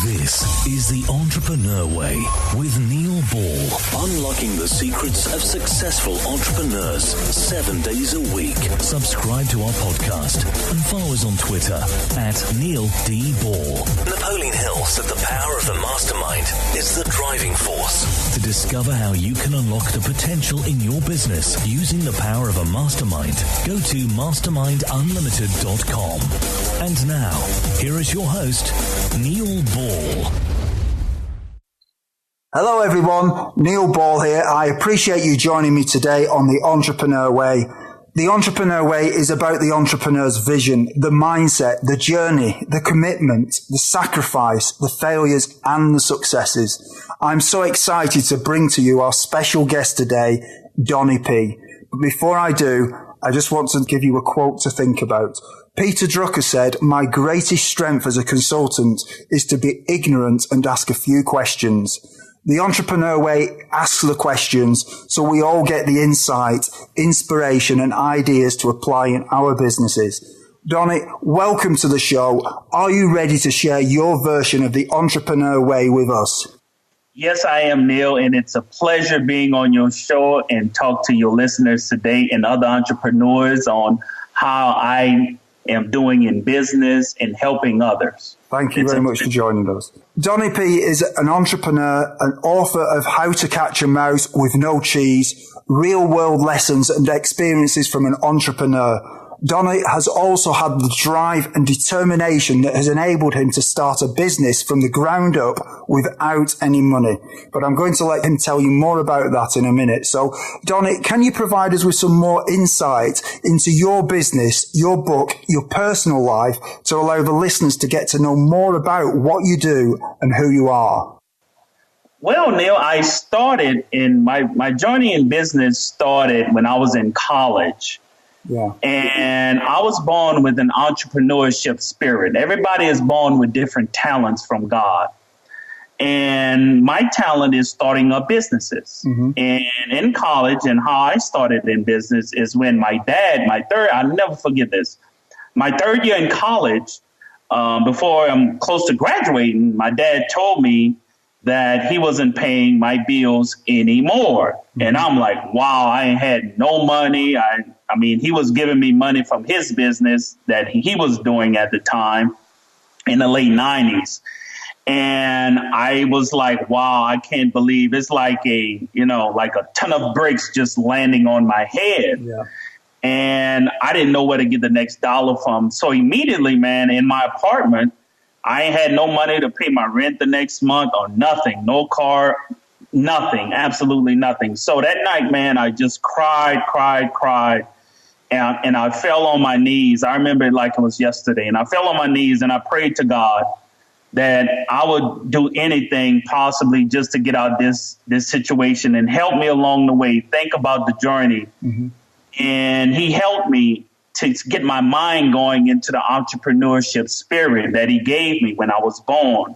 This is The Entrepreneur Way with Neil Ball. Unlocking the secrets of successful entrepreneurs 7 days a week. Subscribe to our podcast and follow us on Twitter at Neil D. Ball. Napoleon Hill said the power of the mastermind is the driving force. To discover how you can unlock the potential in your business using the power of a mastermind, go to mastermindunlimited.com. And now, here is your host, Neil Ball. Hello everyone, Neil Ball here. I appreciate you joining me today on The Entrepreneur Way. The Entrepreneur Way is about the entrepreneur's vision, the mindset, the journey, the commitment, the sacrifice, the failures and the successes. I'm so excited to bring to you our special guest today, Donnie P. But before I do, I just want to give you a quote to think about. Peter Drucker said, "My greatest strength as a consultant is to be ignorant and ask a few questions." The Entrepreneur Way asks the questions so we all get the insight, inspiration and ideas to apply in our businesses. Donnie, welcome to the show. Are you ready to share your version of the Entrepreneur Way with us? Yes, I am, Neil, and it's a pleasure being on your show and talk to your listeners today and other entrepreneurs on how I am doing in business and helping others. Thank you very much for joining us. Donnie P is an entrepreneur, an author of How to Catch a Mouse with No Cheese, real world lessons and experiences from an entrepreneur. Donnie has also had the drive and determination that has enabled him to start a business from the ground up without any money. But I'm going to let him tell you more about that in a minute. So, Donnie, can you provide us with some more insight into your business, your book, your personal life to allow the listeners to get to know more about what you do and who you are? Well, Neil, I started in my journey in business started when I was in college. Yeah. And I was born with an entrepreneurship spirit. Everybody is born with different talents from God. And my talent is starting up businesses. Mm-hmm. And in college, and how I started in business is when my dad, I'll never forget this. My third year in college, before I'm close to graduating, my dad told me that he wasn't paying my bills anymore. Mm-hmm. And I'm like, wow, I had no money. I mean, he was giving me money from his business that he was doing at the time in the late 90s. And I was like, wow, I can't believe it's like a ton of bricks just landing on my head. Yeah. And I didn't know where to get the next dollar from. So immediately, man, in my apartment, I had no money to pay my rent the next month or nothing, no car, nothing, absolutely nothing. So that night, man, I just cried. And I fell on my knees. I remember it like it was yesterday. And I fell on my knees and I prayed to God that I would do anything possibly just to get out this situation and help me along the way. Think about the journey. Mm-hmm. And he helped me to get my mind going into the entrepreneurship spirit that he gave me when I was born.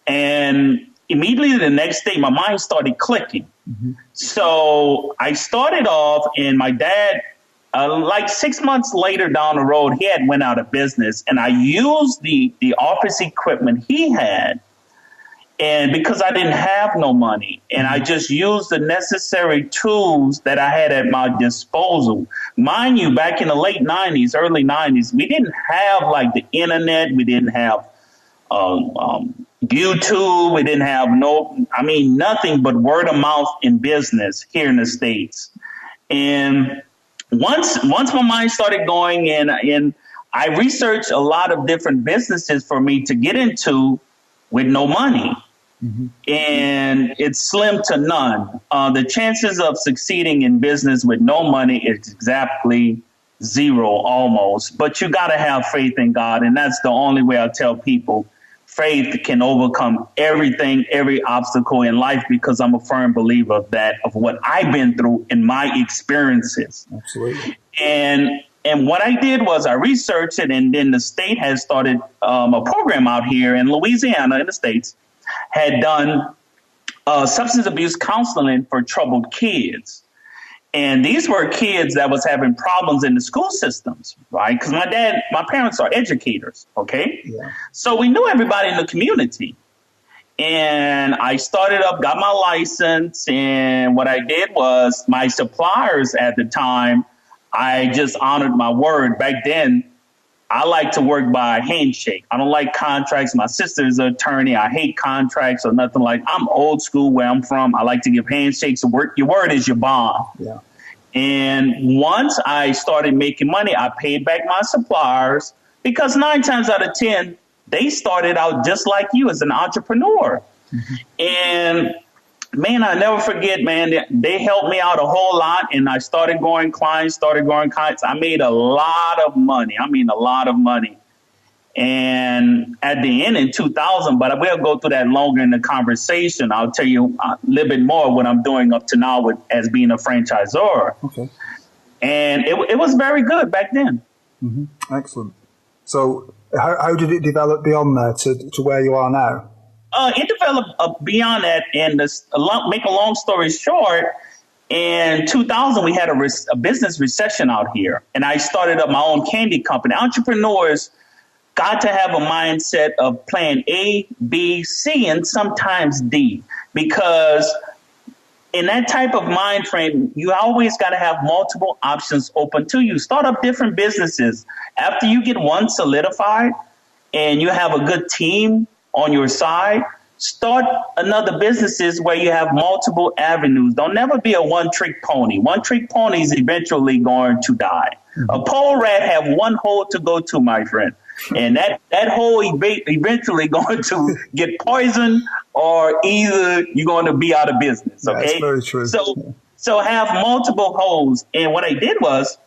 And immediately the next day, my mind started clicking. Mm-hmm. So I started off, and my dad, like 6 months later down the road, he had went out of business, and I used the office equipment he had. And because I didn't have no money, and I just used the necessary tools that I had at my disposal. Mind you, back in the late 90s, early 90s, we didn't have like the internet. We didn't have YouTube. We didn't have nothing but word of mouth in business here in the States. And once my mind started going in, I researched a lot of different businesses for me to get into with no money. Mm-hmm. And it's slim to none. The chances of succeeding in business with no money is exactly zero almost. But you got to have faith in God. And that's the only way I tell people faith can overcome everything, every obstacle in life, because I'm a firm believer of that, of what I've been through in my experiences. Absolutely. And what I did was I researched it, and then the state has started a program out here in Louisiana in the States, had done substance abuse counseling for troubled kids. And these were kids that was having problems in the school systems, right? Because my parents are educators, okay? Yeah. So we knew everybody in the community. And I started up, got my license. And what I did was my suppliers at the time, I just honored my word. Back then, I like to work by handshake. I don't like contracts. My sister's an attorney. I hate contracts or nothing like. I'm old school where I'm from. I like to give handshakes. Your word is your bond. Yeah. And once I started making money, I paid back my suppliers because 9 times out of 10, they started out just like you as an entrepreneur. Mm-hmm. And man, I never forget, man, they helped me out a whole lot. And I started growing clients. I made a lot of money. I mean, a lot of money. And at the end in 2000, but we'll go through that longer in the conversation. I'll tell you a little bit more what I'm doing up to now as being a franchisor. Okay. And it was very good back then. Mm-hmm. Excellent. So how did it develop beyond there to where you are now? It developed beyond that. And make a long story short, in 2000, we had a business recession out here. And I started up my own candy company. Entrepreneurs got to have a mindset of plan A, B, C, and sometimes D, because in that type of mind frame, you always got to have multiple options open to you. Start up different businesses. After you get one solidified and you have a good team on your side, start another businesses where you have multiple avenues. Don't never be a one-trick pony. One-trick pony is eventually going to die. Mm-hmm. A pole rat have one hole to go to, my friend. And that hole eventually going to get poisoned, or either you're going to be out of business. Okay, that's very true. So have multiple holes. And what I did was,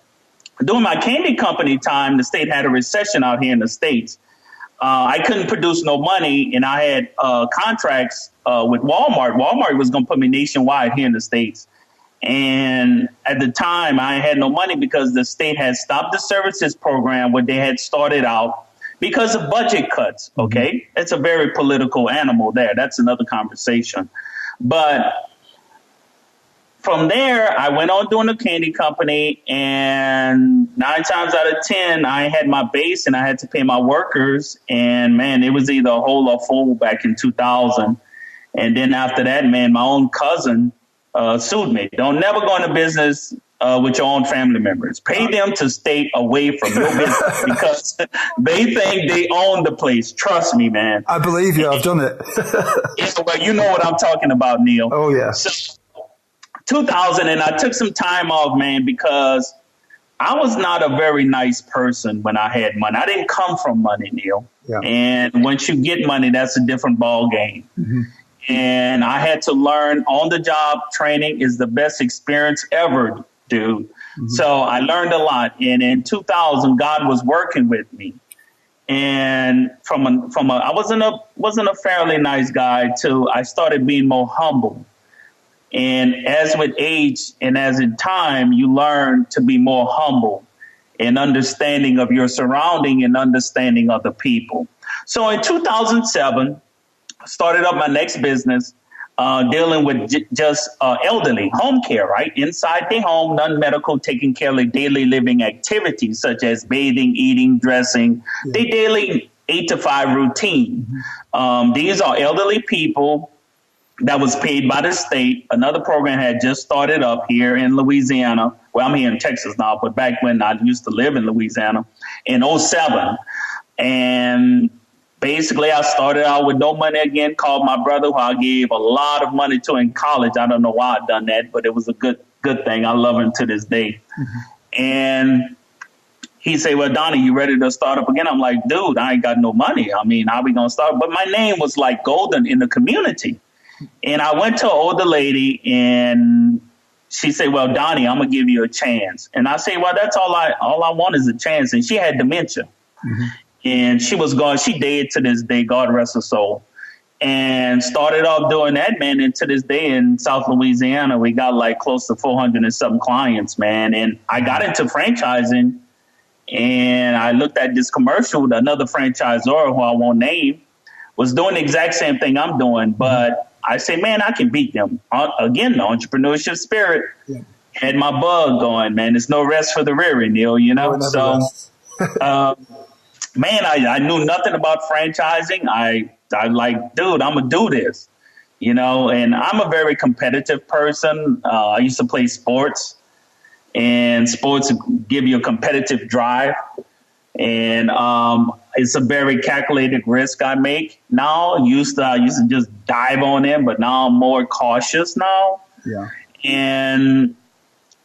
during my candy company time, the state had a recession out here in the States. I couldn't produce no money, and I had contracts with Walmart. Walmart was going to put me nationwide here in the States. And at the time, I had no money because the state had stopped the services program where they had started out because of budget cuts. Okay, mm-hmm. It's a very political animal there. That's another conversation. But from there, I went on doing the candy company, and 9 times out of 10, I had my base and I had to pay my workers. And man, it was either a hole or full back in 2000. And then after that, man, my own cousin sued me. Don't never go into business with your own family members. Pay them to stay away from your business because they think they own the place. Trust me, man. I believe you. I've done it. Yeah, well, you know what I'm talking about, Neil. Oh, yeah. So, 2000, and I took some time off, man, because I was not a very nice person when I had money. I didn't come from money, Neil. Yeah. And once you get money, that's a different ball game. Mm-hmm. And I had to learn on-the-job training is the best experience ever, dude. Mm-hmm. So I learned a lot. And in 2000, God was working with me. And I wasn't a fairly nice guy to I started being more humble. And as with age and as in time, you learn to be more humble and understanding of your surrounding and understanding other people. So in 2007, I started up my next business, dealing with just elderly home care, right? Inside the home, non-medical, taking care of their daily living activities such as bathing, eating, dressing, their daily 8 to 5 routine. Mm-hmm. These are elderly people that was paid by the state. Another program had just started up here in Louisiana. Well, I'm here in Texas now, but back when I used to live in Louisiana in 2007. And basically, I started out with no money again, called my brother, who I gave a lot of money to in college. I don't know why I'd done that, but it was a good thing. I love him to this day. Mm-hmm. And he said, well, Donnie, you ready to start up again? I'm like, dude, I ain't got no money. I mean, how we going to start? But my name was like golden in the community. And I went to an older lady and she said, well, Donnie, I'm going to give you a chance. And I say, well, that's all I want is a chance. And she had dementia. Mm-hmm. And she was gone. She dead to this day, God rest her soul. And started off doing that, man. And to this day in South Louisiana, we got like close to 400 and something clients, man. And I got into franchising and I looked at this commercial. Another franchisor who I won't name was doing the exact same thing I'm doing. But I say, man, I can beat them. Again, the entrepreneurship spirit had my bug going, man. There's no rest for the weary, Neil, you know? So, man, I knew nothing about franchising. I I like, dude, I'm going to do this, and I'm a very competitive person. I used to play sports, and sports give you a competitive drive. And it's a very calculated risk I make now. I used to just dive on in, but now I'm more cautious now. Yeah. And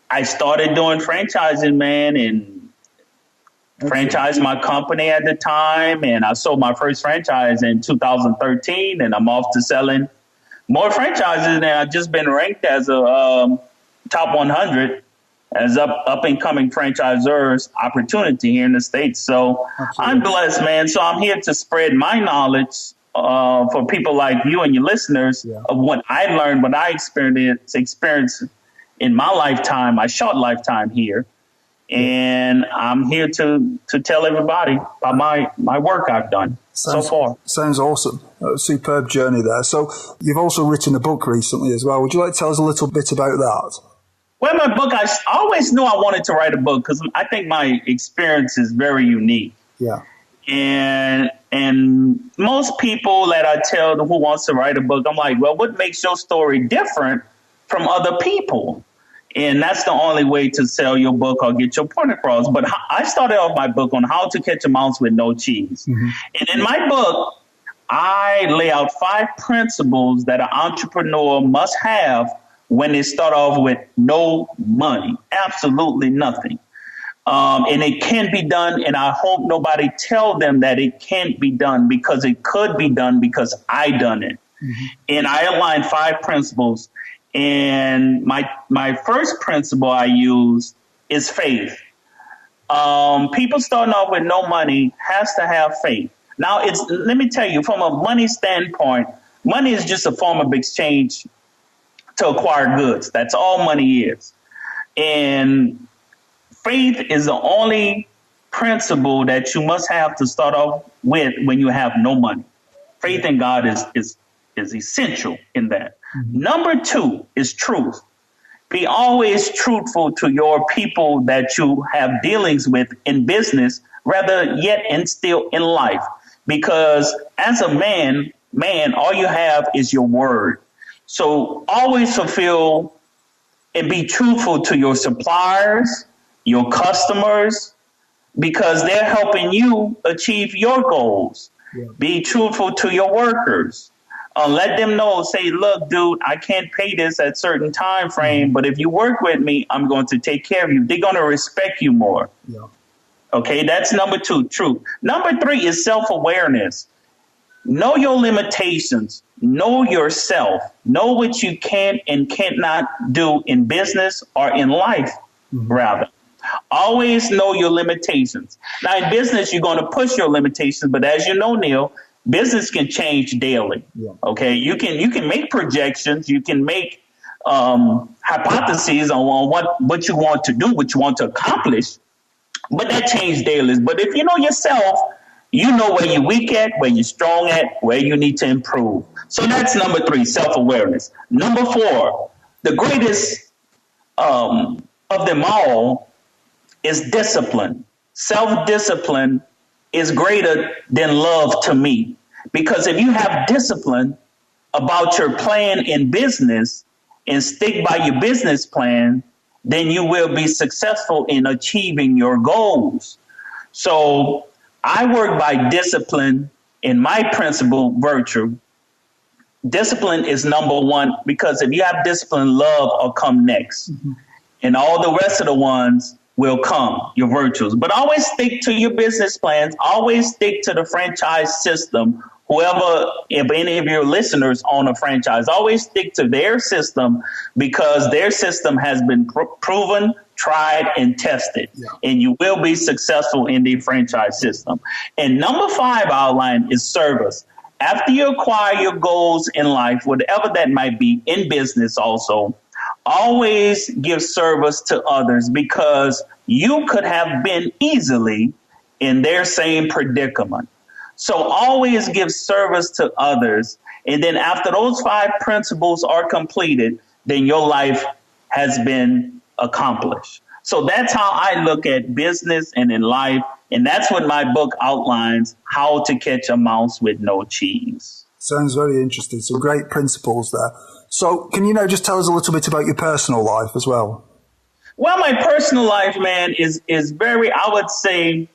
I started doing franchising, man, and franchised my company at the time. And I sold my first franchise in 2013, and I'm off to selling more franchises. And I've just been ranked as a top 100 as up and coming franchisors opportunity here in the States. So absolutely. I'm blessed, man. So I'm here to spread my knowledge for people like you and your listeners of what I learned, what I experienced in my lifetime, my short lifetime here. And I'm here to tell everybody about my work I've done so far. Sounds awesome. A superb journey there. So you've also written a book recently as well. Would you like to tell us a little bit about that? Well, my book, I always knew I wanted to write a book because I think my experience is very unique. Yeah. And most people that I tell who wants to write a book, I'm like, well, what makes your story different from other people? And that's the only way to sell your book or get your point across. But I started off my book on how to catch a mouse with no cheese. Mm-hmm. And in my book, I lay out 5 principles that an entrepreneur must have when they start off with no money, absolutely nothing. And it can be done. And I hope nobody tell them that it can't be done, because it could be done because I done it. Mm-hmm. And I outlined 5 principles. And my first principle I use is faith. People starting off with no money has to have faith. Now, let me tell you, from a money standpoint, money is just a form of exchange to acquire goods. That's all money is. And faith is the only principle that you must have to start off with when you have no money. Faith in God is essential in that. Mm-hmm. Number 2 is truth. Be always truthful to your people that you have dealings with in business, rather yet and still in life. Because as a man, all you have is your word. So always fulfill and be truthful to your suppliers, your customers, because they're helping you achieve your goals. Yeah. Be truthful to your workers. Let them know, say, look, dude, I can't pay this at certain time frame, but if you work with me, I'm going to take care of you. They're going to respect you more. Yeah. Okay, that's number 2, truth. Number 3 is self-awareness. Know your limitations. Know yourself. Know what you can and cannot do in business or in life, rather. Always know your limitations. Now, in business, you're going to push your limitations, but as you know, Neil, business can change daily. Yeah. Okay, you can make projections. You can make hypotheses on what you want to do, what you want to accomplish, but that changes daily. But if you know yourself, you know where you're weak at, where you're strong at, where you need to improve. So that's number 3, self-awareness. Number 4, the greatest of them all is discipline. Self-discipline is greater than love to me. Because if you have discipline about your plan in business and stick by your business plan, then you will be successful in achieving your goals. So I work by discipline in my principle virtue. Discipline is number 1, because if you have discipline, love will come next. Mm-hmm. And all the rest of the ones will come, your virtues. But always stick to your business plans. Always stick to the franchise system. If any of your listeners own a franchise, always stick to their system, because their system has been proven, tried, and tested. Yeah. And you will be successful in the franchise system. And number 5 outline is service. After you acquire your goals in life, whatever that might be, in business also, always give service to others, because you could have been easily in their same predicament. So always give service to others. And then after those 5 principles are completed, then your life has been accomplished. So that's how I look at business and in life. And that's what my book outlines, how to catch a mouse with no cheese. Sounds very interesting. Some great principles there. So can you now just tell us a little bit about your personal life as well? Well, my personal life, man, is very, I would say,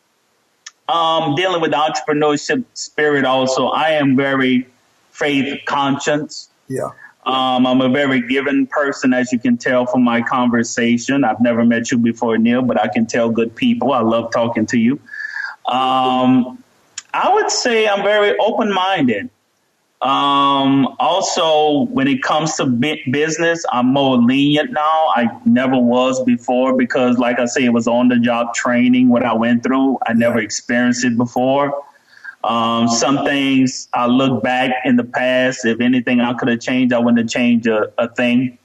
dealing with the entrepreneurship spirit also. I am very faith conscious. Yeah. I'm a very giving person, as you can tell from my conversation. I've never met you before, Neil, but I can tell good people. I love talking to you. I would say I'm very open-minded. Also, when it comes to business, I'm more lenient now. I never was before because, like I say, it was on-the-job training, what I went through. I never experienced it before. Some things I look back in the past. If anything I could have changed, I wouldn't have changed a thing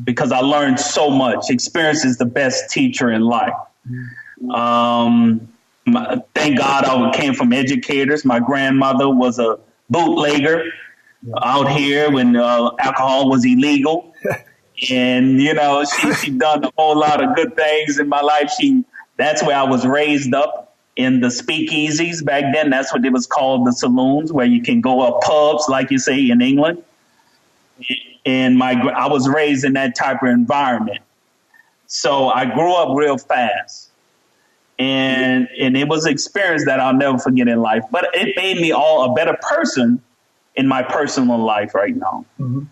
because I learned so much. Experience is the best teacher in life. Thank God I came from educators. My grandmother was a bootlegger out here when alcohol was illegal. And, you know, she done a whole lot of good things in my life. That's where I was raised up. In the speakeasies back then, that's what it was called, the saloons, where you can go up pubs, like you say in England. And I was raised in that type of environment. So I grew up real fast. And it was an experience that I'll never forget in life. But it made me a better person in my personal life right now. Mm-hmm.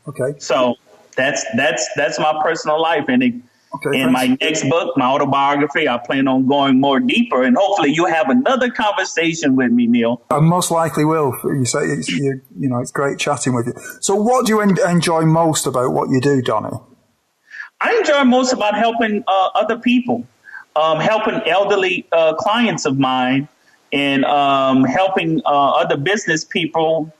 Okay. So that's my personal life. And in my next book, my autobiography, I plan on going more deeper, and hopefully you have another conversation with me, Neil. I most likely will. You say it's great chatting with you. So, what do you enjoy most about what you do, Donnie? I enjoy most about helping other people, helping elderly clients of mine, and helping other business people.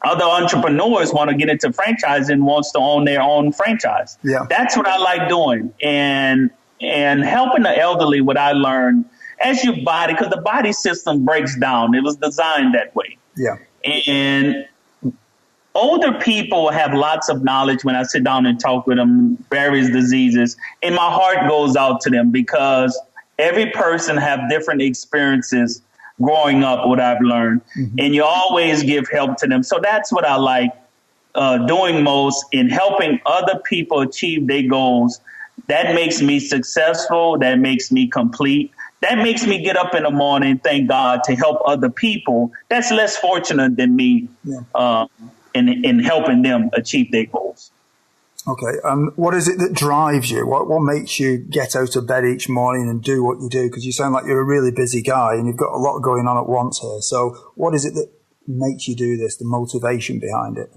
Other entrepreneurs want to get into franchising, wants to own their own franchise. Yeah. That's what I like doing. And helping the elderly, what I learned, as your body, because the body system breaks down. It was designed that way. Yeah. And older people have lots of knowledge when I sit down and talk with them, various diseases. And my heart goes out to them because every person have different experiences growing up, what I've learned, and you always give help to them. So that's what I like doing most, in helping other people achieve their goals. That makes me successful. That makes me complete. That makes me get up in the morning, thank God, to help other people that's less fortunate than me in helping them achieve their goals. Okay. What is it that drives you? What makes you get out of bed each morning and do what you do? Because you sound like you're a really busy guy and you've got a lot going on at once here. So what is it that makes you do this, the motivation behind it?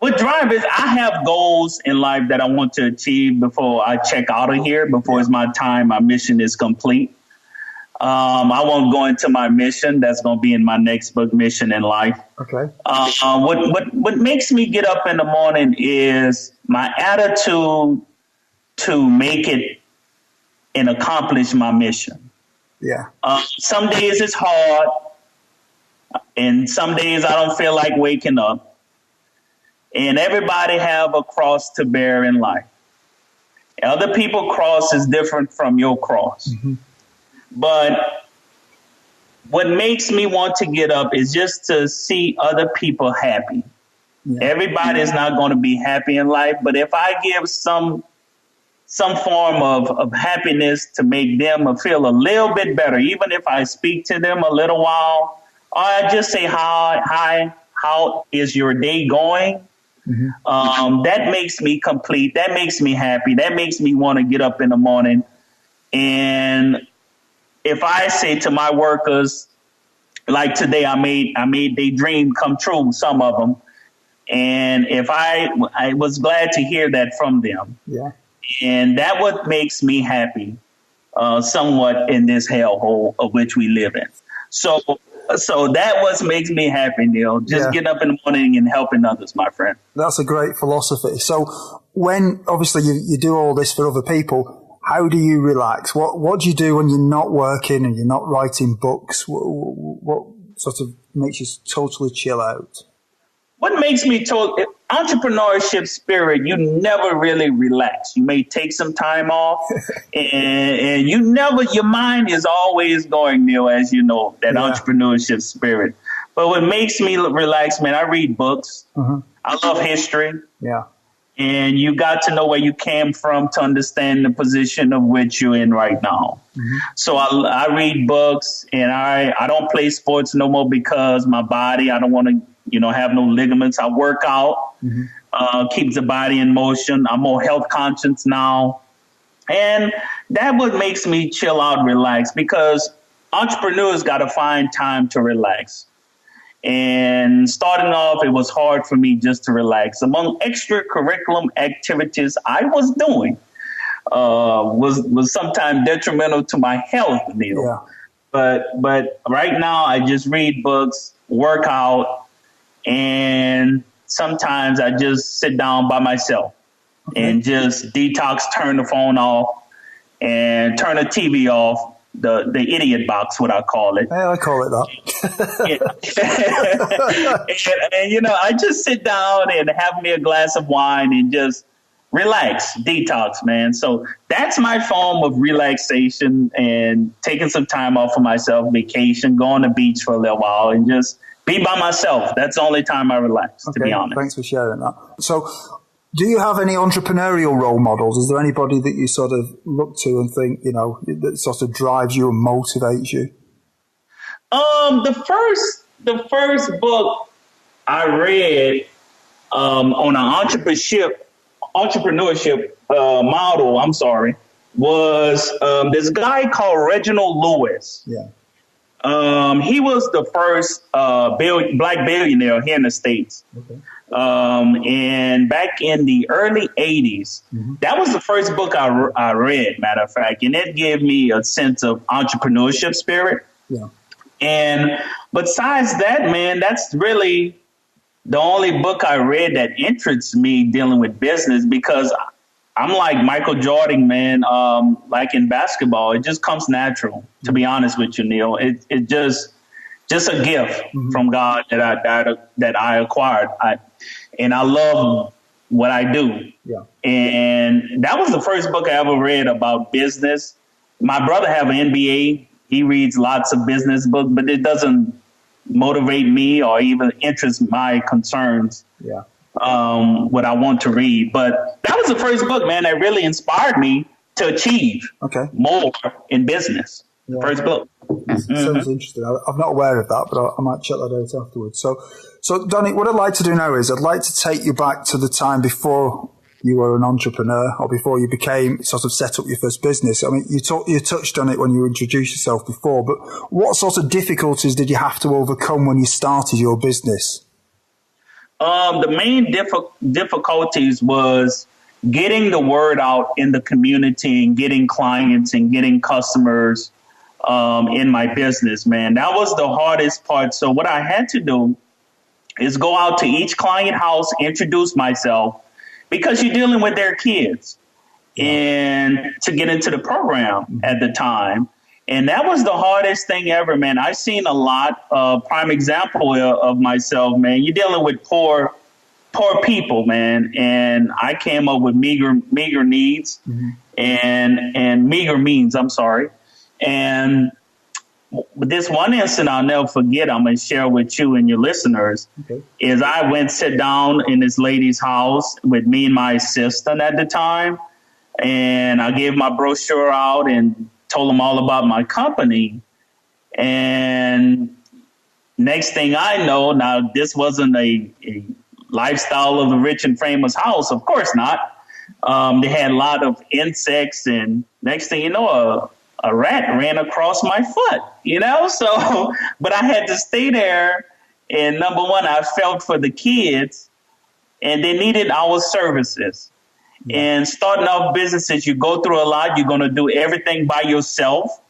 What drives is I have goals in life that I want to achieve before I check out of here, before it's my time, my mission is complete. I won't go into my mission. That's going to be in my next book, Mission in Life. Okay. What makes me get up in the morning is my attitude to make it and accomplish my mission. Yeah. Some days it's hard, and some days I don't feel like waking up. And everybody have a cross to bear in life. Other people's cross is different from your cross. Mm-hmm. But what makes me want to get up is just to see other people happy. Yeah. Everybody is not going to be happy in life, but if I give some form of happiness to make them feel a little bit better, even if I speak to them a little while, or I just say, hi, how is your day going? Mm-hmm. That makes me complete. That makes me happy. That makes me want to get up in the morning. And if I say to my workers, like today, I made their dream come true, some of them. And if I was glad to hear that from them. Yeah. And that what makes me happy, somewhat in this hellhole of which we live in. So that what makes me happy, Neil. Just getting up in the morning and helping others, my friend. That's a great philosophy. So when obviously you do all this for other people, how do you relax? What do you do when you're not working and you're not writing books? What sort of makes you totally chill out? What makes me entrepreneurship spirit, you never really relax. You may take some time off and your mind is always going, Neil, as you know, that entrepreneurship spirit. But what makes me relax, man, I read books. I love history. Yeah. And you got to know where you came from to understand the position of which you're in right now. So I read books, and I don't play sports no more because my body, I don't want to, have no ligaments. I work out, keeps the body in motion. I'm more health conscious now. And that what makes me chill out and relax, because entrepreneurs got to find time to relax. And starting off, it was hard for me just to relax. Among extracurricular activities I was doing was sometimes detrimental to my health, Neil. Yeah. But right now, I just read books, work out, and sometimes I just sit down by myself and just detox, turn the phone off, and turn the TV off. The idiot box, what I call it. Yeah, I call it that. and I just sit down and have me a glass of wine and just relax, detox, man. So that's my form of relaxation, and taking some time off for myself, vacation, go on the beach for a little while and just be by myself. That's the only time I relax, to be honest. Thanks for sharing that. So, do you have any entrepreneurial role models? Is there anybody that you sort of look to and think, that sort of drives you and motivates you? The first book I read on an entrepreneurship model, was this guy called Reginald Lewis. Yeah. He was the first black billionaire here in the States. Okay. And back in the early 80s, that was the first book I read, matter of fact, and it gave me a sense of entrepreneurship spirit. Yeah. And besides that, man, that's really the only book I read that interests me dealing with business, because I'm like Michael Jordan, man, like in basketball, it just comes natural, to be honest with you, Neil. It just a gift from God that I acquired. And I love what I do. Yeah. And that was the first book I ever read about business. My brother have an MBA. He reads lots of business books, but it doesn't motivate me or even interest my concerns. Yeah. What I want to read. But that was the first book, man, that really inspired me to achieve more in business. Yeah. First book. Sounds interesting. I'm not aware of that, but I might check that out afterwards. So Donnie, what I'd like to do now is I'd like to take you back to the time before you were an entrepreneur, or before you became sort of set up your first business. I mean, you touched on it when you introduced yourself before, but what sort of difficulties did you have to overcome when you started your business? The main difficulties was getting the word out in the community and getting clients and getting customers in my business, man. That was the hardest part. So what I had to do is go out to each client house, introduce myself, because you're dealing with their kids, and to get into the program at the time. And that was the hardest thing ever, man. I've seen a lot of prime example of myself, man. You're dealing with poor people, man. And I came up with meager needs and meager means, And this one incident I'll never forget, I'm going to share with you and your listeners, is I went sit down in this lady's house with me and my assistant at the time. And I gave my brochure out and told them all about my company. And next thing I know, now this wasn't a lifestyle of a rich and famous house. Of course not. They had a lot of insects, and next thing you know, a rat ran across my foot, So, but I had to stay there. And number one, I felt for the kids, and they needed our services. And starting off businesses, you go through a lot. You're going to do everything by yourself.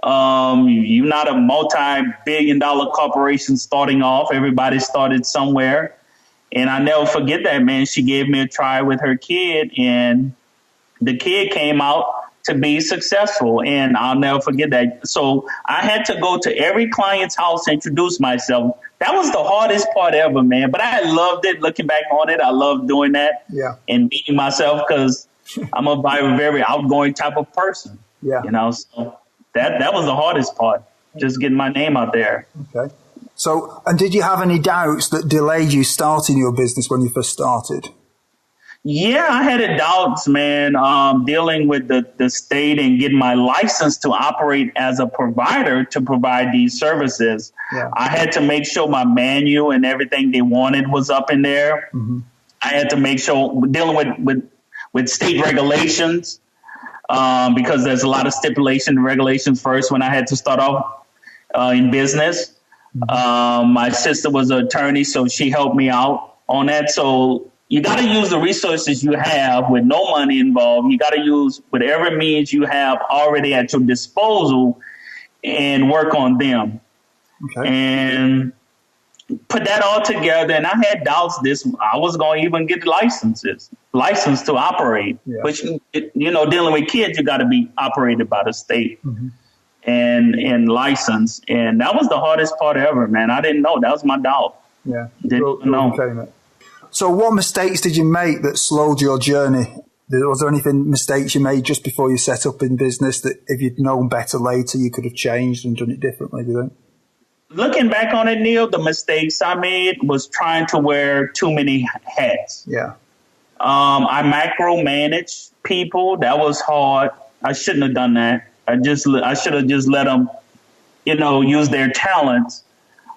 You're not a multi-billion-dollar corporation starting off. Everybody started somewhere. And I never forget that, man. She gave me a try with her kid, and the kid came out to be successful. And I'll never forget that. So I had to go to every client's house, introduce myself, that was the hardest part ever, man. But I loved it. Looking back on it, I loved doing that. Yeah. And beating myself because I'm a very outgoing type of person. Yeah. You know, so that was the hardest part, just getting my name out there. Okay. So, and did you have any doubts that delayed you starting your business when you first started? Yeah, I had doubts, man, dealing with the state and getting my license to operate as a provider to provide these services. Yeah. I had to make sure my manual and everything they wanted was up in there. Mm-hmm. I had to make sure dealing with state regulations, because there's a lot of stipulation and regulations first when I had to start off in business. Mm-hmm. My sister was an attorney, so she helped me out on that. So you got to use the resources you have with no money involved. You got to use whatever means you have already at your disposal and work on them. Okay. And put that all together. And I had doubts I was going to even get license to operate, which, you know, dealing with kids, you got to be operated by the state. Mm-hmm. and license. And that was the hardest part ever, man. I didn't know. That was my doubt. Yeah. Didn't know. So what mistakes did you make that slowed your journey? Was there anything mistakes you made just before you set up in business that if you'd known better later, you could have changed and done it differently, do you think? Looking back on it, Neil, the mistakes I made was trying to wear too many hats. Yeah. I micromanaged people. That was hard. I shouldn't have done that. I should have just let them, you know, use their talents.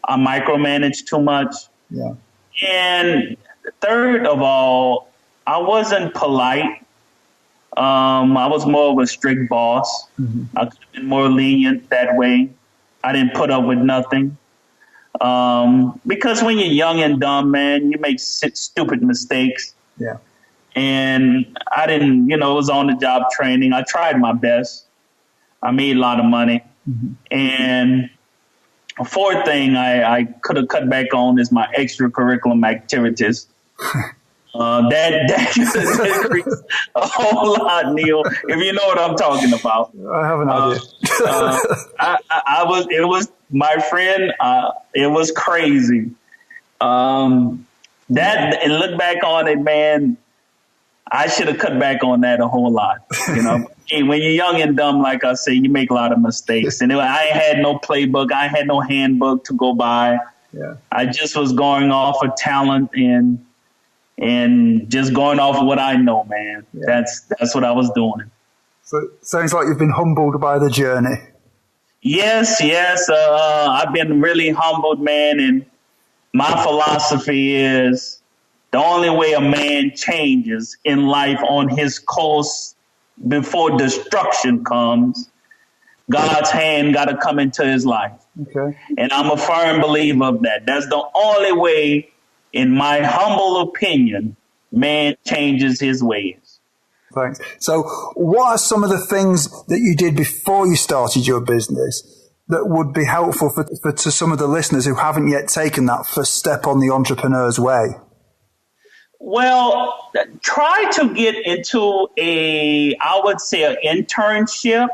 I micromanaged too much. Yeah. And third of all, I wasn't polite. I was more of a strict boss. Mm-hmm. I could have been more lenient that way. I didn't put up with nothing. Because when you're young and dumb, man, you make stupid mistakes. Yeah. And I didn't, you know, it was on the job training. I tried my best. I made a lot of money. Mm-hmm. And a fourth thing I could have cut back on is my extracurricular activities. That increased a whole lot, Neil, if you know what I'm talking about. I have an idea. It was my friend. It was crazy. And look back on it, man, I should have cut back on that a whole lot. You know, when you're young and dumb, like I say, you make a lot of mistakes. And I had no playbook. I had no handbook to go by. Yeah. I just was going off of talent and just going off of what I know, man. Yeah. That's what I was doing. So it sounds like you've been humbled by the journey. Yes. I've been really humbled, man. And my philosophy is the only way a man changes in life on his course before destruction comes, God's hand got to come into his life. Okay. And I'm a firm believer of that. That's the only way, in my humble opinion, man changes his ways. Thanks. So what are some of the things that you did before you started your business that would be helpful to some of the listeners who haven't yet taken that first step on the entrepreneur's way? Well, try to get into an internship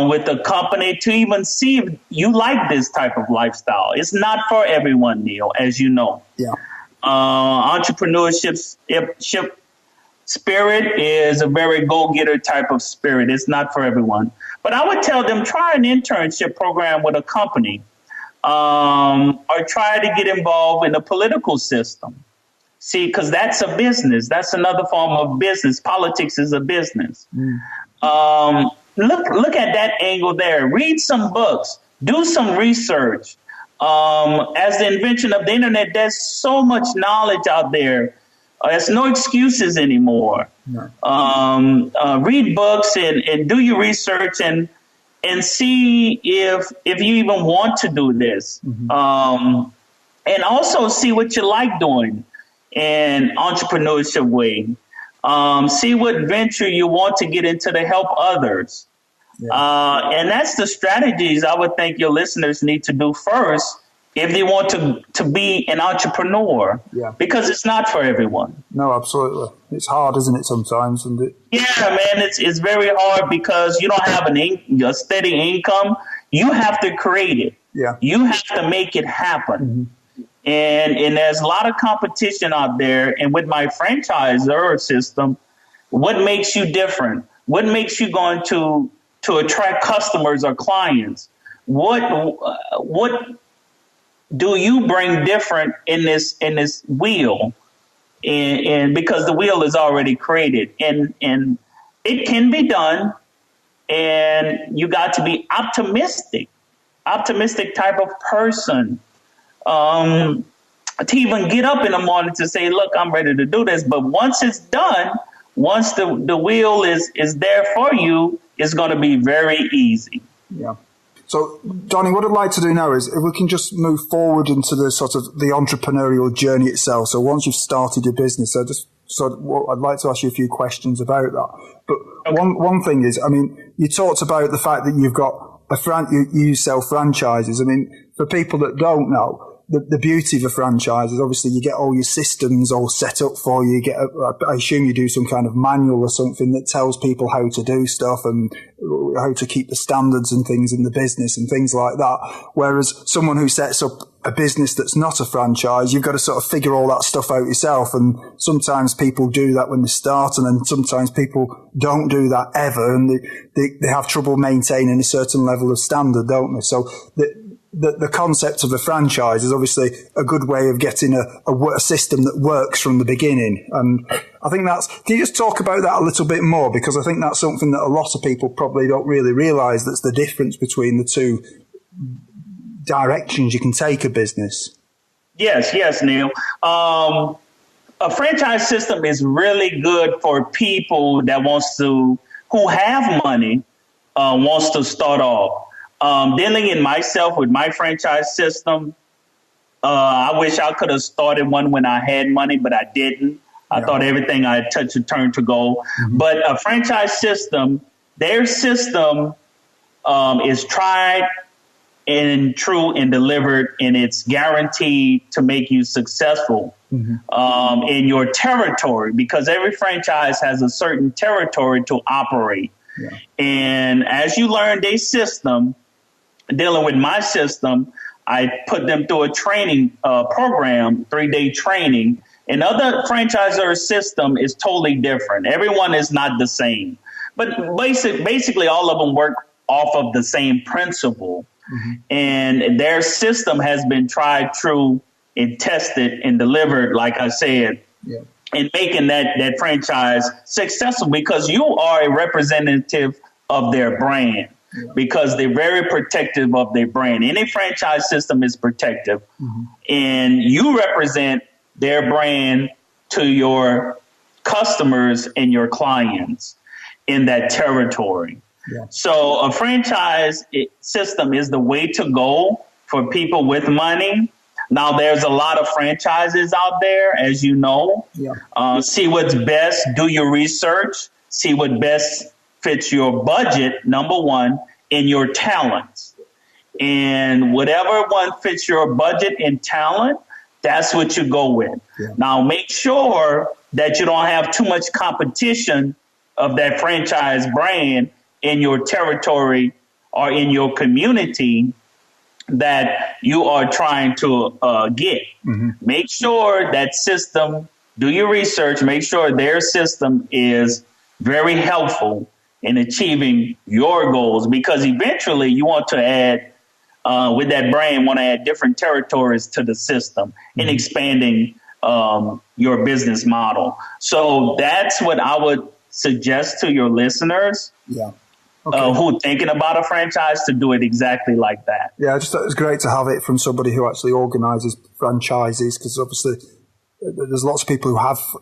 with a company to even see if you like this type of lifestyle. It's not for everyone, Neil, as you know. Yeah. Entrepreneurship spirit is a very go-getter type of spirit. It's not for everyone. But I would tell them, try an internship program with a company, or try to get involved in the political system. See, because that's a business. That's another form of business. Politics is a business. Mm. Look at that angle there. Read some books. Do some research. As the invention of the internet, there's so much knowledge out there. There's no excuses anymore. No. Read books and do your research and see if you even want to do this. Mm-hmm. And also see what you like doing in entrepreneurship way. See what venture you want to get into to help others. Yeah. And that's the strategies I would think your listeners need to do first if they want to be an entrepreneur. Yeah. Because it's not for everyone. No, absolutely. It's hard, isn't it, sometimes? Isn't it? Yeah, man, it's very hard because you don't have a steady income. You have to create it. Yeah. You have to make it happen. And there's a lot of competition out there. And with my franchisor system, what makes you different? What makes you going to attract customers or clients? What do you bring different in this wheel? And because the wheel is already created, and it can be done, and you got to be optimistic type of person. To even get up in the morning to say, look, I'm ready to do this. But once it's done, once the wheel is there for you, it's going to be very easy. Yeah. So, Donnie, what I'd like to do now is if we can just move forward into the sort of the entrepreneurial journey itself. So once you've started your business, I'd like to ask you a few questions about that. But one thing is, I mean, you talked about the fact that you've got you sell franchises. I mean, for people that don't know, the beauty of a franchise is obviously you get all your systems all set up for you. I assume you do some kind of manual or something that tells people how to do stuff and how to keep the standards and things in the business and things like that. Whereas someone who sets up a business that's not a franchise, you've got to sort of figure all that stuff out yourself. And sometimes people do that when they start, and then sometimes people don't do that ever, and they have trouble maintaining a certain level of standard, don't they? So the concept of a franchise is obviously a good way of getting a system that works from the beginning. And I think can you just talk about that a little bit more? Because I think that's something that a lot of people probably don't really realize, that's the difference between the two directions you can take a business. Yes, Neil. A franchise system is really good for people that who have money, wants to start off. Dealing in myself with my franchise system, I wish I could have started one when I had money, but I didn't. I thought everything I touched would turn to gold. Mm-hmm. But a franchise system, their system is tried and true and delivered, and it's guaranteed to make you successful in your territory, because every franchise has a certain territory to operate. Yeah. And as you learn their system, dealing with my system, I put them through a training program, 3-day training. And other franchisor system is totally different. Everyone is not the same. But basically, all of them work off of the same principle. Mm-hmm. And their system has been tried, true, and tested and delivered, like I said, in making that franchise successful, because you are a representative of their brand. Because they're very protective of their brand. Any franchise system is protective, and you represent their brand to your customers and your clients in that territory. Yeah. So a franchise system is the way to go for people with money. Now, there's a lot of franchises out there, as you know. Yeah. See what's best, do your research, see what best fits your budget, number one, and your talents. And whatever one fits your budget and talent, that's what you go with. Yeah. Now, make sure that you don't have too much competition of that franchise brand in your territory or in your community that you are trying to get. Mm-hmm. Make sure that system, do your research, make sure their system is very helpful in achieving your goals, because eventually you want to add, with that brand, want to add different territories to the system and expanding your business model. So that's what I would suggest to your listeners. Yeah. Okay. Who are thinking about a franchise, to do it exactly like that. Yeah, I just thought it was great to have it from somebody who actually organises franchises, because obviously there's lots of people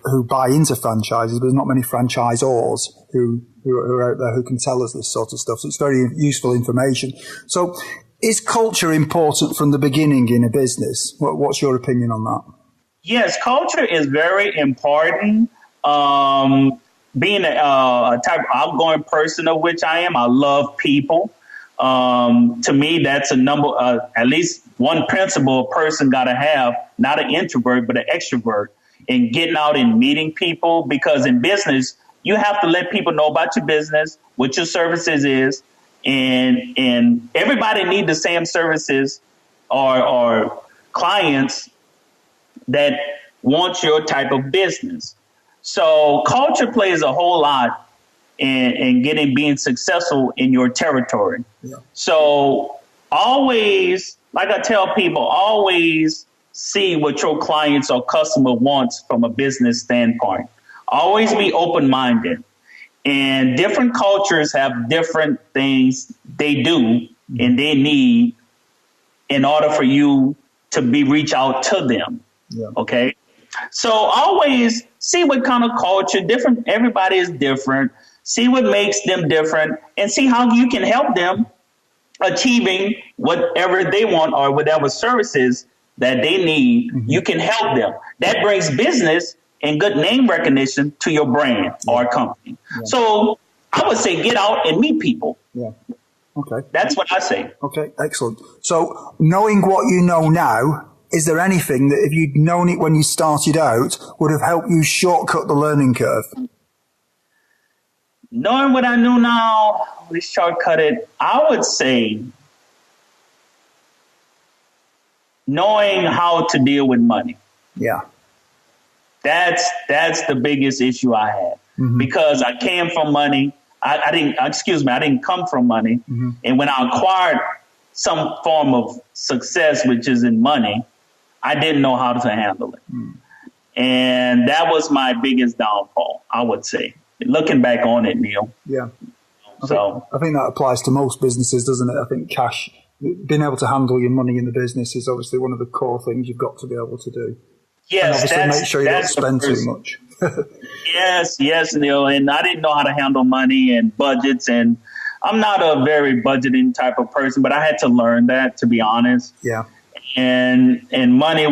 who buy into franchises, but there's not many franchisors who are out there who can tell us this sort of stuff. So it's very useful information. So is culture important from the beginning in a business? What's your opinion on that? Yes, culture is very important. Being a type of outgoing person, of which I am, I love people. To me, that's at least one principle a person got to have, not an introvert, but an extrovert, in getting out and meeting people. Because in business, you have to let people know about your business, what your services is, and everybody need the same services or clients that want your type of business. So culture plays a whole lot in being successful in your territory. Yeah. So always, like I tell people, always see what your clients or customer wants from a business standpoint. Always be open-minded. And different cultures have different things they do and they need in order for you to reach out to them. Yeah. Okay. So always see what kind of culture everybody is different. See what makes them different and see how you can help them achieving whatever they want or whatever services that they need. Mm-hmm. You can help them. That brings business and good name recognition to your brand or company. Yeah. So I would say get out and meet people. Yeah. Okay. That's what I say. Okay, excellent. So knowing what you know now, is there anything that if you'd known it when you started out would have helped you shortcut the learning curve? Knowing what I know now, we shortcut it. I would say knowing how to deal with money. Yeah. That's the biggest issue I had because I came from money. I didn't come from money. Mm-hmm. And when I acquired some form of success, which is in money, I didn't know how to handle it. Mm. And that was my biggest downfall, I would say, looking back on it, Neil. Yeah. I think that applies to most businesses, doesn't it? I think being able to handle your money in the business is obviously one of the core things you've got to be able to do. Yes, and obviously make sure you don't spend too much. Yes, Neil. And I didn't know how to handle money and budgets. And I'm not a very budgeting type of person, but I had to learn that, to be honest. Yeah. And money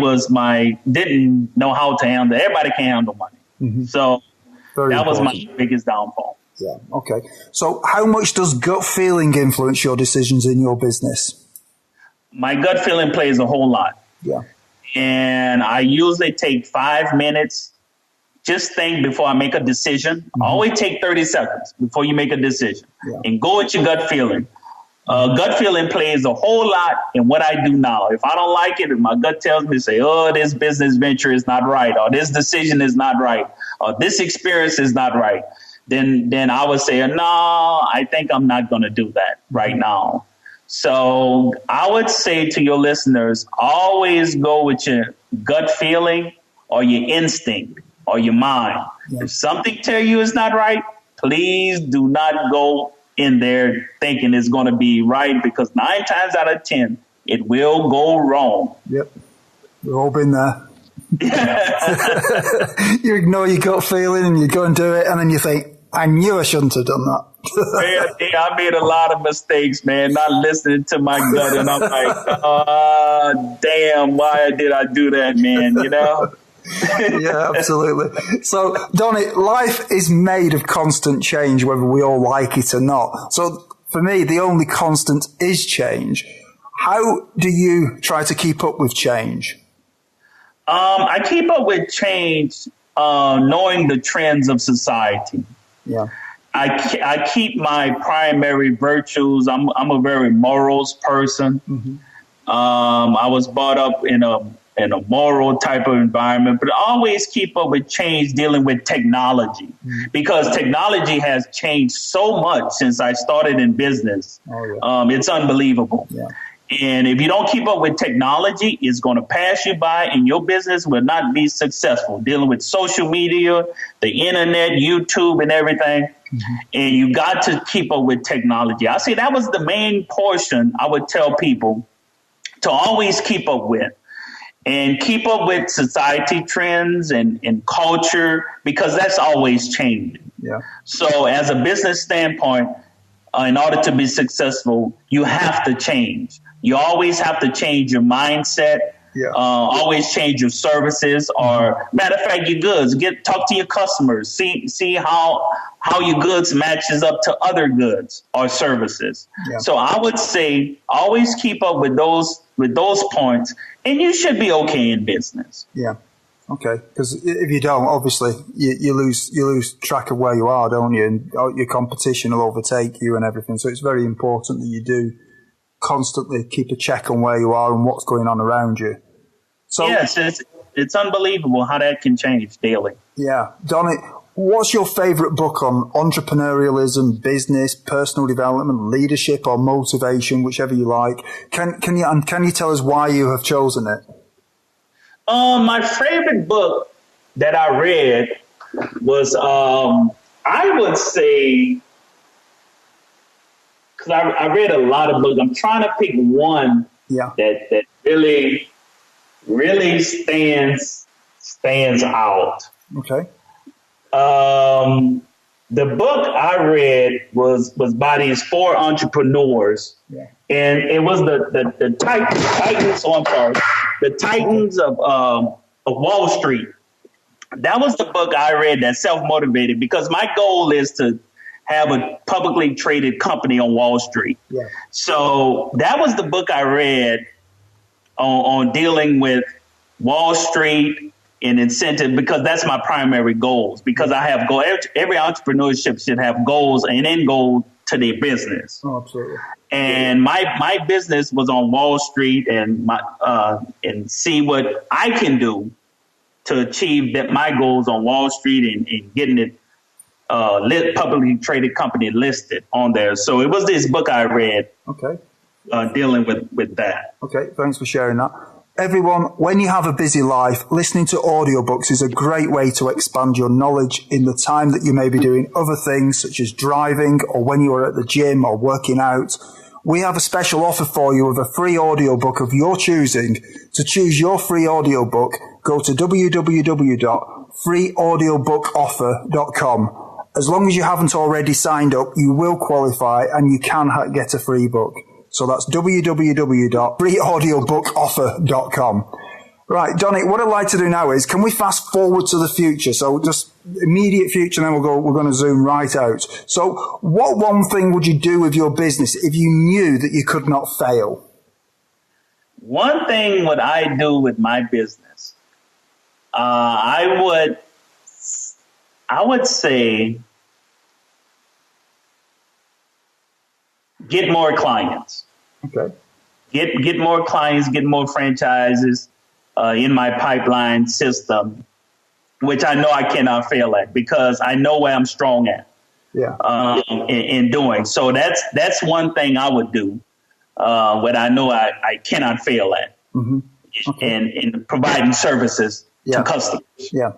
didn't know how to handle. Everybody can handle money. Mm-hmm. So that was my biggest downfall. Yeah. Okay. So how much does gut feeling influence your decisions in your business? My gut feeling plays a whole lot. Yeah. And I usually take 5 minutes, just think before I make a decision. Mm-hmm. Always take 30 seconds before you make a decision and go with your gut feeling. Gut feeling plays a whole lot in what I do now. If I don't like it, if my gut tells me to say, oh, this business venture is not right, or this decision is not right, or this experience is not right, then I would say, no, I think I'm not going to do that right now. So I would say to your listeners, always go with your gut feeling or your instinct or your mind. Yeah. If something tells you it's not right, please do not go in there thinking it's going to be right, because 9 times out of 10, it will go wrong. Yep. We've all been there. You ignore your gut feeling and you go and do it, and then you think, I knew I shouldn't have done that. I made a lot of mistakes, man, not listening to my gut. And I'm like, damn, why did I do that, man? You know? Yeah, absolutely. So, Donnie, life is made of constant change, whether we all like it or not. So, for me, the only constant is change. How do you try to keep up with change? I keep up with change knowing the trends of society. Yeah. I keep my primary virtues. I'm a very morals person. Mm-hmm. I was brought up in a moral type of environment, but I always keep up with change dealing with technology, because technology has changed so much since I started in business. Oh, yeah. It's unbelievable. Yeah. And if you don't keep up with technology, it's going to pass you by, and your business will not be successful. Dealing with social media, the internet, YouTube, and everything. Mm-hmm. And you got to keep up with technology. I say that was the main portion I would tell people to always keep up with. And keep up with society trends and culture, because that's always changing. Yeah. So as a business standpoint, in order to be successful, you have to change. You always have to change your mindset. Yeah. Always change your services, or matter of fact, your goods. Talk to your customers. See how your goods matches up to other goods or services. Yeah. So I would say always keep up with those points, and you should be okay in business. Yeah. Okay, because if you don't, obviously you lose track of where you are, don't you? And your competition will overtake you and everything. So it's very important that you do constantly keep a check on where you are and what's going on around you. So yes, it's unbelievable how that can change daily. Yeah, Donnie, what's your favorite book on entrepreneurialism, business, personal development, leadership, or motivation, whichever you like? Can you tell us why you have chosen it? My favorite book that I read was, I would say, because I read a lot of books. I'm trying to pick one that really stands out. Okay. The book I read was by these 4 entrepreneurs. Yeah. And it was the Titans. Oh, I'm sorry. The Titans of Wall Street. That was the book I read that self-motivated, because my goal is to have a publicly traded company on Wall Street. Yeah. So that was the book I read on dealing with Wall Street and incentive, because that's my primary goals. Because I have every entrepreneurship should have goals and end goal to their business. Oh, absolutely. And my business was on Wall Street, and and see what I can do to achieve my goals on Wall Street and getting it publicly traded company listed on there. So it was this book I read. Okay. Dealing with that. Okay, thanks for sharing that. Everyone, when you have a busy life, listening to audiobooks is a great way to expand your knowledge in the time that you may be doing other things, such as driving or when you are at the gym or working out. We have a special offer for you of a free audiobook of your choosing. To choose your free audiobook, go to www.freeaudiobookoffer.com. As long as you haven't already signed up, you will qualify and you can get a free book. So that's www.freeaudiobookoffer.com. Right, Donnie, what I'd like to do now is, can we fast forward to the future? So just immediate future, and then we're going to zoom right out. So what one thing would you do with your business if you knew that you could not fail? One thing what I do with my business, I would say get more clients. Okay. Get more clients, get more franchises in my pipeline system, which I know I cannot fail at, because I know where I'm strong at. Yeah. In doing so, that's one thing I would do. What I know I cannot fail at, mm-hmm. Okay. in providing services to customers. Yeah.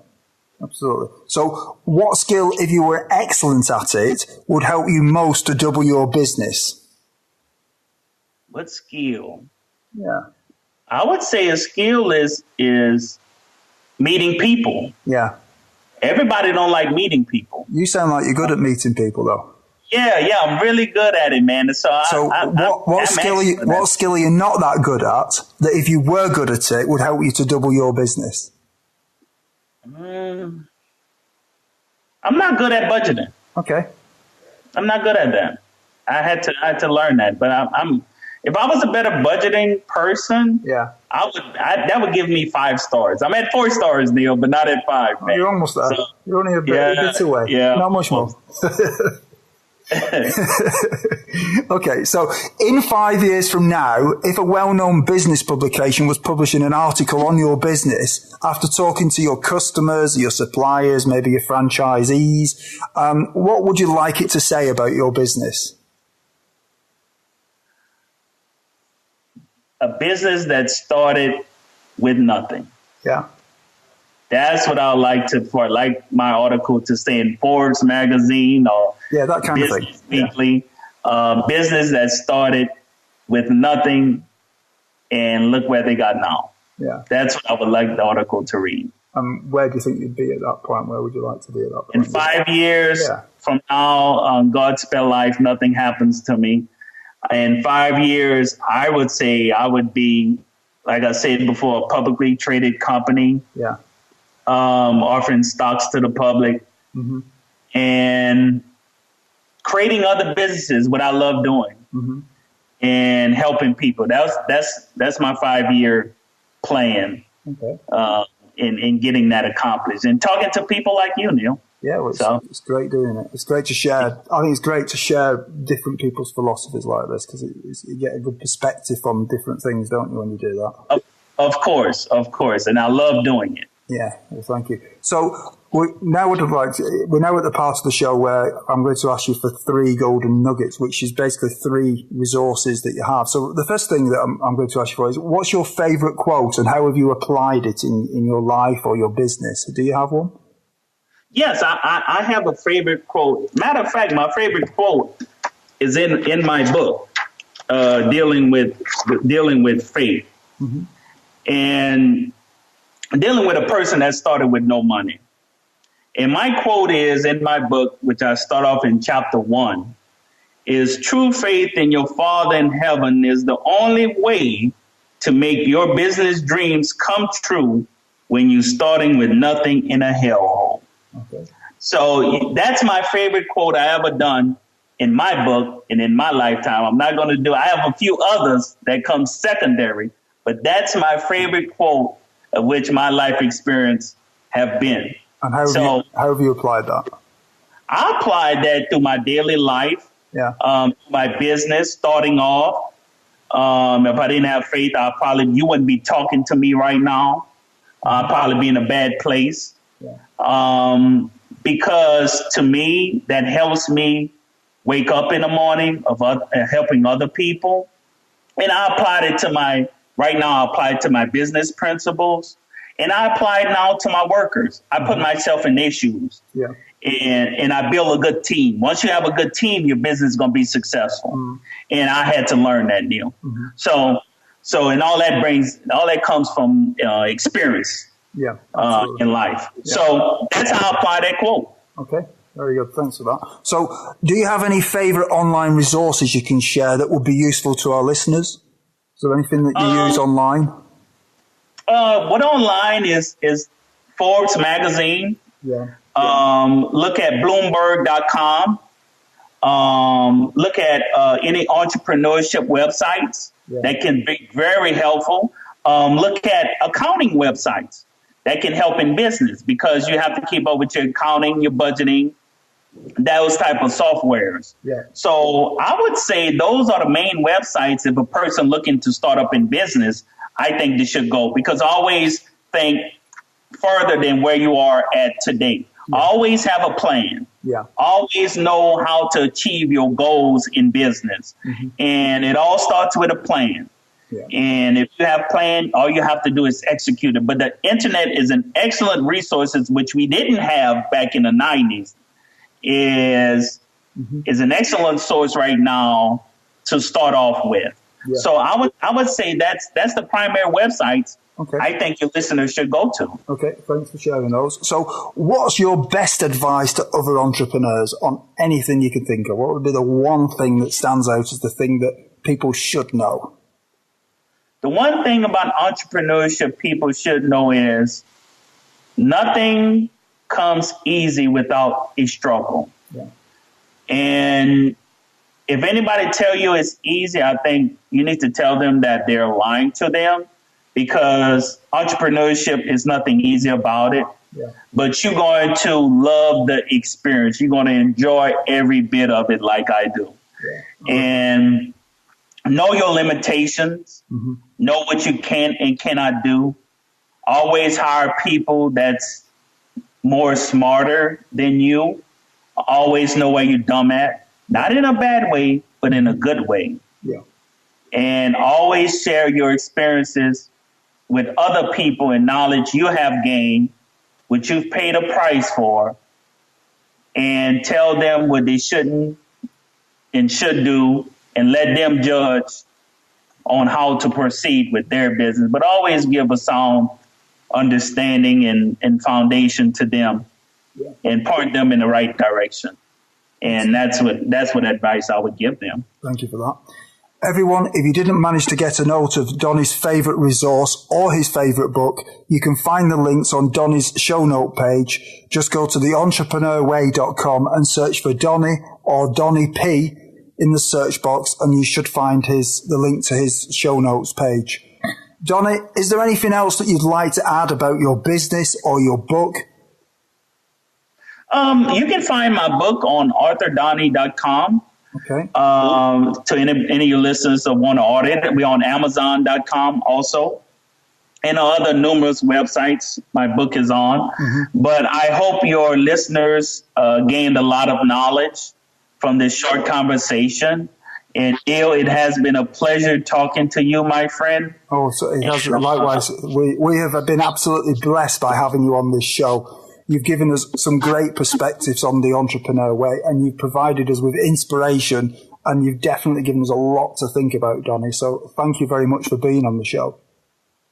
Absolutely. So what skill, if you were excellent at it, would help you most to double your business? What skill? Yeah. I would say a skill is meeting people. Yeah. Everybody don't like meeting people. You sound like you're good at meeting people, though. Yeah, I'm really good at it, man. So what skill are you not that good at, that if you were good at it would help you to double your business? I'm not good at budgeting. Okay. I'm not good at that. I had to learn that, but I'm if I was a better budgeting person, that would give me 5 stars. I'm at 4 stars, Neil, but not at 5. Man. You're almost there. So, you're only a bit away. Yeah, not much more. Okay, so in 5 years from now, if a well-known business publication was publishing an article on your business after talking to your customers, your suppliers, maybe your franchisees, what would you like it to say about your business? A business that started with nothing. Yeah. That's what I would like my article to say in Forbes magazine or that kind of Business Weekly. Business that started with nothing and look where they got now. Yeah. That's what I would like the article to read. Where do you think you'd be at that point? Where would you like to be at that point? In 5 years from now, God spell life, nothing happens to me. In 5 years, I would say I would be, like I said before, a publicly traded company. Yeah. Offering stocks to the public, mm-hmm. and creating other businesses, what I love doing, mm-hmm. and helping people. That's my 5-year plan. Okay. in getting that accomplished and talking to people like you, Neil. Yeah, well, it's great doing it. It's great to share. I think it's great to share different people's philosophies like this because you get a good perspective from different things, don't you, when you do that? Of course. And I love doing it. Yeah, well, thank you. So we're now at the part of the show where I'm going to ask you for 3 golden nuggets, which is basically 3 resources that you have. So the first thing that I'm going to ask you for is, what's your favorite quote and how have you applied it in your life or your business? Do you have one? Yes, I have a favorite quote. Matter of fact, my favorite quote is in my book, dealing with faith, mm-hmm. and dealing with a person that started with no money. And my quote is in my book, which I start off in chapter 1, is true faith in your Father in heaven is the only way to make your business dreams come true when you're starting with nothing in a hellhole. Okay. So that's my favorite quote I ever done in my book and in my lifetime. I'm not going to I have a few others that come secondary, but that's my favorite quote of which my life experience have been. And how have you applied that? I applied that through my daily life, my business starting off. If I didn't have faith, you wouldn't be talking to me right now. I'd probably be in a bad place. Yeah. Because to me, that helps me wake up in the morning of helping other people. And I applied it to I apply it to my business principles, and I apply it now to my workers. I put myself in their shoes, and I build a good team. Once you have a good team, your business is going to be successful. Mm-hmm. And I had to learn that, Neil. Mm-hmm. So, and all that comes from experience. In life. Yeah. So that's how I apply that quote. Okay, very good. Thanks for that. So do you have any favorite online resources you can share that would be useful to our listeners? Is there anything that you use online? What online is Forbes magazine. Yeah. Look at Bloomberg.com. Look at any entrepreneurship websites that can be very helpful. Look at accounting websites that can help in business because you have to keep up with your accounting, your budgeting, those type of softwares. Yeah. So I would say those are the main websites if a person looking to start up in business, I think they should go, because always think further than where you are at today. Yeah. Always have a plan. Yeah. Always know how to achieve your goals in business. Mm-hmm. And it all starts with a plan. Yeah. And if you have a plan, all you have to do is execute it. But the internet is an excellent resource, which we didn't have back in the 90s, is an excellent source right now to start off with. Yeah. So I would say that's the primary websites I think your listeners should go to. Okay, thanks for sharing those. So what's your best advice to other entrepreneurs on anything you can think of? What would be the one thing that stands out as the thing that people should know? The one thing about entrepreneurship people should know is nothing comes easy without a struggle. Yeah. And if anybody tell you it's easy, I think you need to tell them that they're lying to them, because entrepreneurship is nothing easy about it. Yeah. But you're going to love the experience. You're going to enjoy every bit of it like I do. Yeah. And know your limitations. Mm-hmm. Know what you can and cannot do. Always hire people that's more smarter than you. Always know where you're dumb at. Not in a bad way, but in a good way. Yeah. And always share your experiences with other people and knowledge you have gained, which you've paid a price for, and tell them what they shouldn't and should do, and let them judge on how to proceed with their business. But always give a sound understanding and foundation to them, and point them in the right direction. And that's what advice I would give them. Thank you for that. Everyone, if you didn't manage to get a note of Donnie's favorite resource or his favorite book, you can find the links on Donnie's show note page. Just go to theentrepreneurway.com and search for Donnie or Donnie P in the search box, and you should find the link to his show notes page. Donnie, is there anything else that you'd like to add about your business or your book? You can find my book on authordonnie.com. Okay. To any of your listeners that want to order it, we're on Amazon.com also, and other numerous websites my book is on. But I hope your listeners gained a lot of knowledge from this short conversation. And Neil, it has been a pleasure talking to you, my friend. Oh, so it has. Likewise, we have been absolutely blessed by having you on this show. You've given us some great perspectives on the entrepreneur way, and you've provided us with inspiration, and you've definitely given us a lot to think about, Donnie. So thank you very much for being on the show.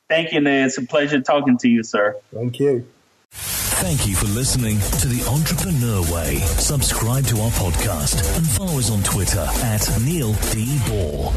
Thank you, Ned. It's a pleasure talking to you, sir. Thank you. Thank you for listening to The Entrepreneur Way. Subscribe to our podcast and follow us on Twitter @Neil D. Ball.